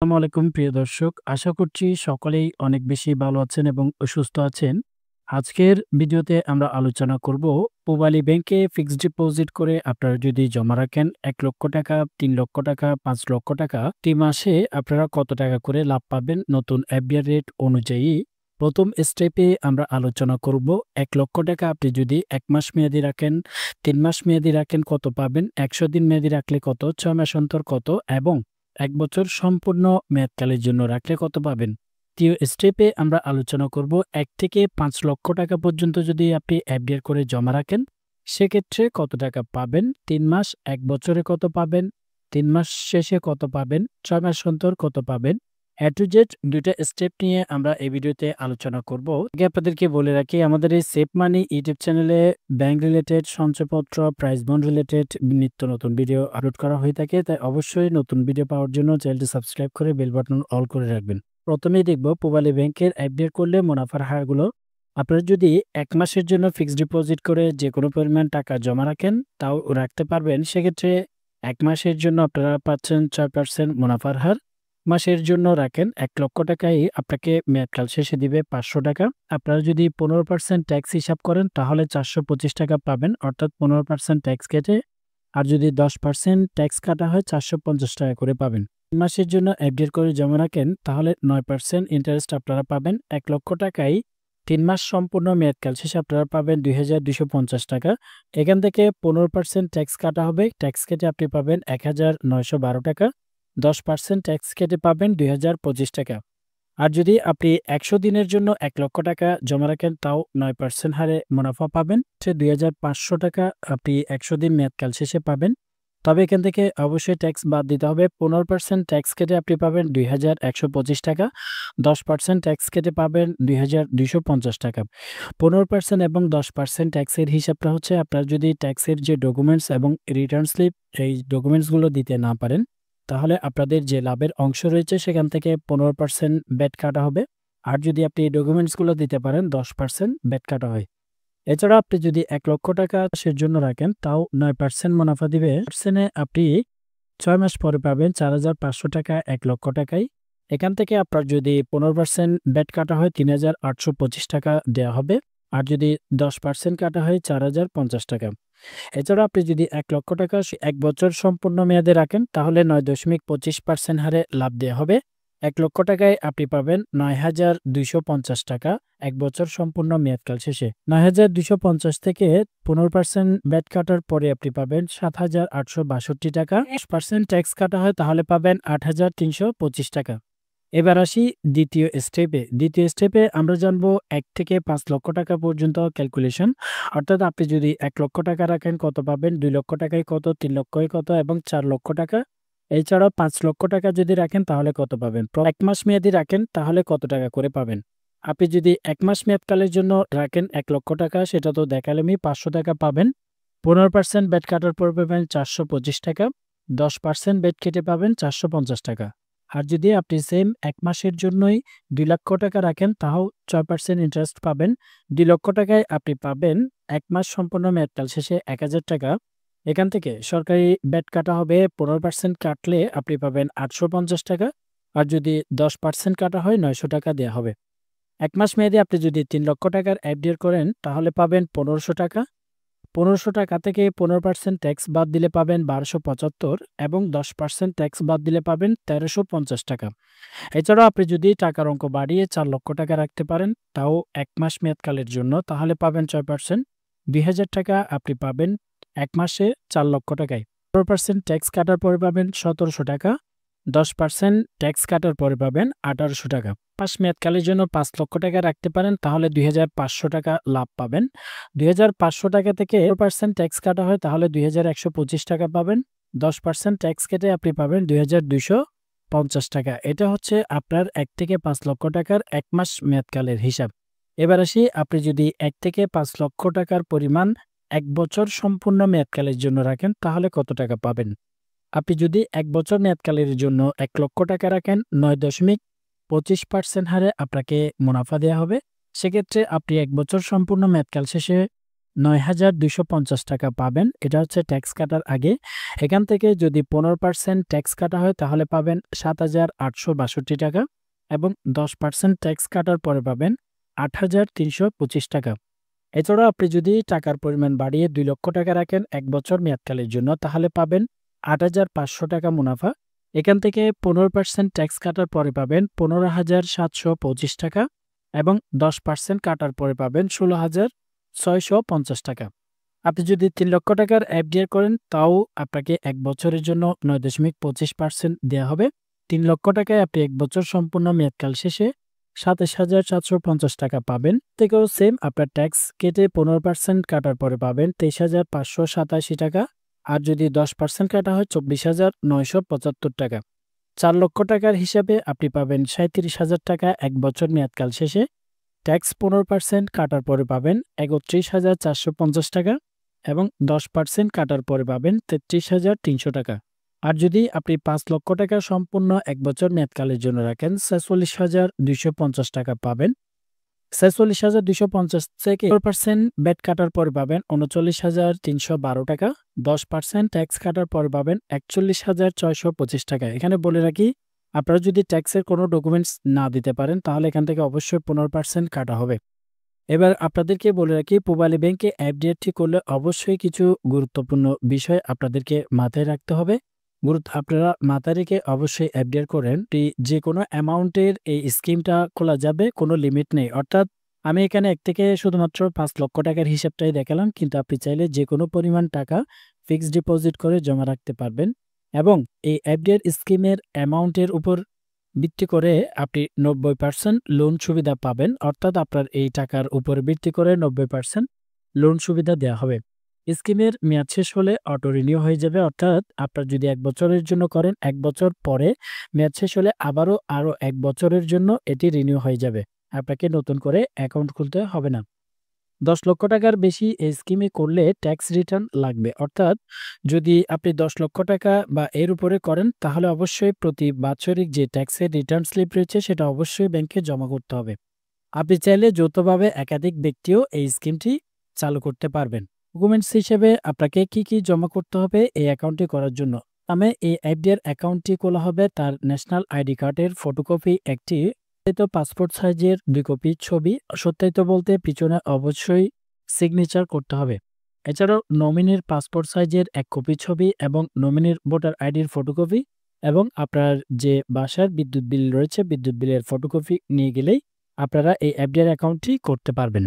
আসসালামু আলাইকুম প্রিয় দর্শক। আশা করছি সকলেই অনেক বেশি ভালো আছেন এবং সুস্থ আছেন। আজকের ভিডিওতে আমরা আলোচনা করব পূবালী ব্যাংকে ফিক্সড ডিপোজিট করে আপনারা যদি জমা রাখেন ৳১,০০,০০০, ৳৩,০০,০০০, ৳৫,০০,০০০ প্রতি মাসে আপনারা কত টাকা করে লাভ পাবেন নতুন এফডিআর রেট অনুযায়ী। প্রথম স্টেপে আমরা আলোচনা করব ৳১,০০,০০০ আপনি যদি ১ মাস মেয়াদি রাখেন, ৩ মাস মেয়াদি রাখেন কত পাবেন, ১০০ দিন মেয়াদি রাখলে কত, ৬ মাস অন্তর কত এবং ১ বছর সম্পূর্ণ মেয়াদকালের জন্য রাখলে কত পাবেন। দ্বিতীয় স্টেপে আমরা আলোচনা করব ১ থেকে ৫ লক্ষ টাকা পর্যন্ত যদি আপনি এফডিআর করে জমা রাখেন সেক্ষেত্রে কত টাকা পাবেন, ৩ মাস, ১ বছরে কত পাবেন, ৩ মাস শেষে কত পাবেন, ৬ মাস অন্তর কত পাবেন। এ টু জেড ২ টা স্টেপ নিয়ে আমরা এই ভিডিওতে আলোচনা করব। আগে আপনাদেরকে বলে রাখি আমাদের এই সেভ মানি ইউটিউব চ্যানেলে ব্যাংক রিলেটেড, সঞ্চয়পত্র, প্রাইস বন্ড রিলেটেড নিত্য নতুন ভিডিও আপলোড করা হয়ে থাকে। তাই অবশ্যই নতুন ভিডিও পাওয়ার জন্য চ্যানেলটি সাবস্ক্রাইব করে বেল বাটন অল করে রাখবেন। প্রথমেই দেখব পূবালী ব্যাংকের এফডিআর করলে মুনাফার হারগুলো। আপনারা যদি ১ মাসের জন্য ফিক্সড ডিপোজিট করে যে কোনো পরিমাণ টাকা জমা রাখেন তাও রাখতে পারবেন। সেক্ষেত্রে ১ মাসের জন্য আপনারা পাচ্ছেন ৬% মুনাফার হার। মাসের জন্য রাখেন ১,০০,০০০ টাকাই আপনাকে মেয়াদকাল শেষে দিবে ৳৫০০। আপনারা যদি ১৫% ট্যাক্স হিসাব করেন তাহলে ৳৪২৫ পাবেন, অর্থাৎ ১৫% ট্যাক্স কেটে। আর যদি ১০% ট্যাক্স কাটা হয় ৳৪৫০ করে পাবেন। ৩ মাসের জন্য এফডিআর করে জমা রাখেন তাহলে ৯% ইন্টারেস্ট আপনারা পাবেন। ১,০০,০০০ টাকায় ৩ মাস সম্পূর্ণ মেয়াদকাল শেষে আপনারা পাবেন ৳২,২৫০। এখান থেকে ১৫% ট্যাক্স কাটা হবে, ট্যাক্স কেটে আপনি পাবেন ৳১,৯১২। ১০% ট্যাক্স কেটে পাবেন ৳২,০২৫। আর যদি আপনি ১০০ দিনের জন্য ৳১,০০,০০০ জমা রাখেন তাও ৯% হারে মুনাফা পাবেন। সে ৳২,৫০০ আপনি ১০০ দিন মেয়াদকাল শেষে পাবেন। তবে এখান থেকে অবশ্যই ট্যাক্স বাদ দিতে হবে। ১৫% ট্যাক্স কেটে আপনি পাবেন ৳২,১২৫। ১০% ট্যাক্স কেটে পাবেন ৳২,২৫০। ১৫% এবং ১০% ট্যাক্সের হিসাবটা হচ্ছে আপনার যদি ট্যাক্সের যে ডকুমেন্টস এবং রিটার্ন স্লিপ এই ডকুমেন্টসগুলো দিতে না পারেন তাহলে আপনাদের যে লাভের অংশ রয়েছে সেখান থেকে ১৫% ভ্যাট কাটা হবে। আর যদি আপনি এই ডকুমেন্টসগুলো দিতে পারেন ১০% ভ্যাট কাটা হয়। এছাড়া আপনি যদি ৳১,০০,০০০ সের জন্য রাখেন তাও ৯% মুনাফা দিবে। পার্সেন্টে আপনি ৬ মাস পরে পাবেন ৳৪,৫০০ ৳১,০০,০০০ টাকায়। এখান থেকে আপনার যদি ১৫% ভ্যাট কাটা হয় ৳৩,৮২৫ দেওয়া হবে। আর যদি ১০% কাটা হয় ৳৪,০৫০। এছাড়া আপনি যদি ৳১,০০,০০০ ১ বছর সম্পূর্ণ মেয়াদে রাখেন তাহলে ৯.২৫% হারে লাভ দেওয়া হবে। ৳১,০০,০০০ টাকায় আপনি পাবেন ৳৯,২৫০ ১ বছর সম্পূর্ণ মেয়াদকাল শেষে। ৯,২৫০ থেকে ১৫% ভ্যাট কাটার পরে আপনি পাবেন ৳৭,৮৬২ টাকা। ১০% ট্যাক্স কাটা হয় তাহলে পাবেন ৳৮,৩২৫ এবার আসি দ্বিতীয় স্টেপে। দ্বিতীয় স্টেপে আমরা জানবো ১ থেকে ৫ লক্ষ টাকা পর্যন্ত ক্যালকুলেশন। অর্থাৎ আপনি যদি ১,০০,০০০ টাকা রাখেন কত পাবেন, ২ লক্ষ টাকায় কত, ৩ লক্ষয় কত এবং ৪ লক্ষ টাকা। এছাড়াও ৫ লক্ষ টাকা যদি রাখেন তাহলে কত পাবেন। ১ মাস মেয়াদি রাখেন তাহলে কত টাকা করে পাবেন। আপনি যদি ১ মাস মেয়াদকালের জন্য রাখেন ১,০০,০০০ টাকা সেটা তো দেখালামই, ৳৫০০ পাবেন। ১৫% ভ্যাট কাটার পর পাবেন ৳৪২৫। ১০% ভ্যাট কেটে পাবেন ৳৪৫০। আর যদি আপনি সেম ১ মাসের জন্যই ৳২,০০,০০০ টাকা রাখেন তাও ৬% ইন্টারেস্ট পাবেন। ৳২,০০,০০০ টাকায় আপনি পাবেন ১ মাস সম্পূর্ণ মেয়াদকাল শেষে ৳১,০০০। এখান থেকে সরকারি ভ্যাট কাটা হবে, ১৫% কাটলে আপনি পাবেন ৳৮৫০। আর যদি ১০% কাটা হয় ৳৯০০ দেওয়া হবে। ১ মাস মেয়াদে আপনি যদি ৳৩,০০,০০০ টাকার এফডিআর করেন তাহলে পাবেন ৳১৫০০। ৳১৫০০ থেকে ১৫% ট্যাক্স বাদ দিলে পাবেন ৳১,২৭৫ এবং ১০% ট্যাক্স বাদ দিলে পাবেন ৳১,৩৫০। এছাড়াও আপনি যদি টাকার অঙ্ক বাড়িয়ে ৳৪,০০,০০০ টাকা রাখতে পারেন তাও ১ মাস মেয়াদকালের জন্য তাহলে পাবেন ৬%। ৳২,০০০ আপনি পাবেন ১ মাসে ৳৪,০০,০০০ টাকায়। ১৫% ট্যাক্স কাটার পরে পাবেন ৳১৭০০। ১০% ট্যাক্স কাটার পরে পাবেন ৳১,৮০০। ৫ মেয়াদকালের জন্য ৳৫,০০,০০০ টাকা রাখতে পারেন তাহলে ৳২,৫০০ লাভ পাবেন। ৳২,৫০০ থেকে ১% ট্যাক্স কাটা হয় তাহলে ৳২,১২৫ পাবেন। ১০% ট্যাক্স কেটে আপনি পাবেন ৳২,২৫০। এটা হচ্ছে আপনার ১ থেকে ৫ লক্ষ টাকার ১ মাস মেয়াদকালের হিসাব। এবার আসি আপনি যদি ১ থেকে ৫ লক্ষ টাকার পরিমাণ ১ বছর সম্পূর্ণ মেয়াদকালের জন্য রাখেন তাহলে কত টাকা পাবেন। আপনি যদি ১ বছর মেয়াদকালের জন্য ৳১,০০,০০০ টাকা রাখেন ৯.২৫% হারে আপনাকে মুনাফা দেওয়া হবে। সেক্ষেত্রে আপনি ১ বছর সম্পূর্ণ মেয়াদকাল শেষে ৯,২৫০ টাকা পাবেন। এটা হচ্ছে ট্যাক্স কাটার আগে। এখান থেকে যদি ১৫% ট্যাক্স কাটা হয় তাহলে পাবেন ৭,৮৬২ টাকা এবং ১০% ট্যাক্স কাটার পরে পাবেন ৮,৩২৫ টাকা। এছাড়াও আপনি যদি টাকার পরিমাণ বাড়িয়ে ২ লক্ষ টাকা রাখেন ১ বছর মেয়াদকালের জন্য তাহলে পাবেন ৮,৫০০ টাকা মুনাফা। এখান থেকে ১৫% ট্যাক্স কাটার পরে পাবেন ১৫,৭২৫ টাকা এবং ১০% কাটার পরে পাবেন ১৬,৬৫০ টাকা। আপনি যদি ৩ লক্ষ টাকার এফডিআর করেন তাও আপনাকে ১ বছরের জন্য ৯.২৫% দেওয়া হবে। ৩ লক্ষ টাকায় আপনি ১ বছর সম্পূর্ণ মেয়াদকাল শেষে ২৭,৭৫০ টাকা পাবেন। থেকেও সেম আপনার ট্যাক্স কেটে ১৫% কাটার পরে পাবেন ২৩,৫৮৭ টাকা। আর যদি ১০% কাটা হয় ২৪,৯৭৫ টাকা। ৪ লক্ষ টাকার হিসাবে আপনি পাবেন ৩৭,০০০ টাকা ১ বছর মেয়াদকাল শেষে। ট্যাক্স ১৫% কাটার পরে পাবেন ৩১,৪৫০ টাকা এবং ১০% কাটার পরে পাবেন ৩৩,৩০০ টাকা। আর যদি আপনি ৫ লক্ষ টাকা সম্পূর্ণ ১ বছর মেয়াদকালের জন্য রাখেন ৪৬,২৫০ টাকা পাবেন। ৪৬,২৫০ থেকে ১০% ব্যাট কাটার পরে পাবেন ৩৯,৩১২ টাকা। ১০% ট্যাক্স কাটার পরে পাবেন ৪১,৬২৫ টাকা। এখানে বলে রাখি, আপনারা যদি ট্যাক্সের কোনো ডকুমেন্টস না দিতে পারেন তাহলে এখান থেকে অবশ্যই ১৫% কাটা হবে। এবার আপনাদেরকে বলে রাখি, পূবালী ব্যাংকে এফডিআরটি করলে অবশ্যই কিছু গুরুত্বপূর্ণ বিষয় আপনাদেরকে মাথায় রাখতে হবে। আপনারা মাথায় রেখে অবশ্যই এফডিআর করেন। যে কোনো অ্যামাউন্টের এই স্কিমটা খোলা যাবে, কোনো লিমিট নেই। অর্থাৎ আমি এখানে ১ থেকে শুধুমাত্র ৫ লক্ষ টাকার হিসাবটাই দেখালাম, কিন্তু আপনি চাইলে যে কোনো পরিমাণ টাকা ফিক্সড ডিপোজিট করে জমা রাখতে পারবেন এবং এই এফডিআর স্কিমের অ্যামাউন্টের উপর ভিত্তি করে আপনি ৯০% লোন সুবিধা পাবেন। অর্থাৎ আপনার এই টাকার উপর ভিত্তি করে ৯০% লোন সুবিধা দেওয়া হবে। স্কিমের মেয়াদ শেষ হলে অটো রিনিউ হয়ে যাবে। অর্থাৎ আপনার যদি ১ বছরের জন্য করেন, ১ বছর পরে মেয়াদ শেষ হলে আরও ১ বছরের জন্য এটি রিনিউ হয়ে যাবে। আপনাকে নতুন করে অ্যাকাউন্ট খুলতে হবে না। ১০ লক্ষ টাকার বেশি এই স্কিমে করলে ট্যাক্স রিটার্ন লাগবে। অর্থাৎ যদি আপনি ১০ লক্ষ টাকা বা এর উপরে করেন তাহলে অবশ্যই প্রতি বাৎসরিক যে ট্যাক্সের রিটার্ন স্লিপ রয়েছে সেটা অবশ্যই ব্যাংকে জমা করতে হবে। আপনি চাইলে যৌথভাবে একাধিক ব্যক্তিও এই স্কিমটি চালু করতে পারবেন। ডকুমেন্টস হিসেবে আপনাকে কি জমা করতে হবে এই অ্যাকাউন্টটি করার জন্য? এই এফডিআর অ্যাকাউন্টটি খোলা হবে তার ন্যাশনাল আইডি কার্ডের ফটোকপি একটি, পাসপোর্ট সাইজের ২ কপি ছবি, সত্যায়িত বলতে পিছনে অবশ্যই সিগনেচার করতে হবে। এছাড়াও নমিনির পাসপোর্ট সাইজের ১ কপি ছবি এবং নমিনির ভোটার আইডির ফটোকপি এবং আপনার যে বাসার বিদ্যুৎ বিল রয়েছে বিদ্যুৎ বিলের ফটোকপি নিয়ে গেলেই আপনারা এই এফডিআর অ্যাকাউন্টটি করতে পারবেন।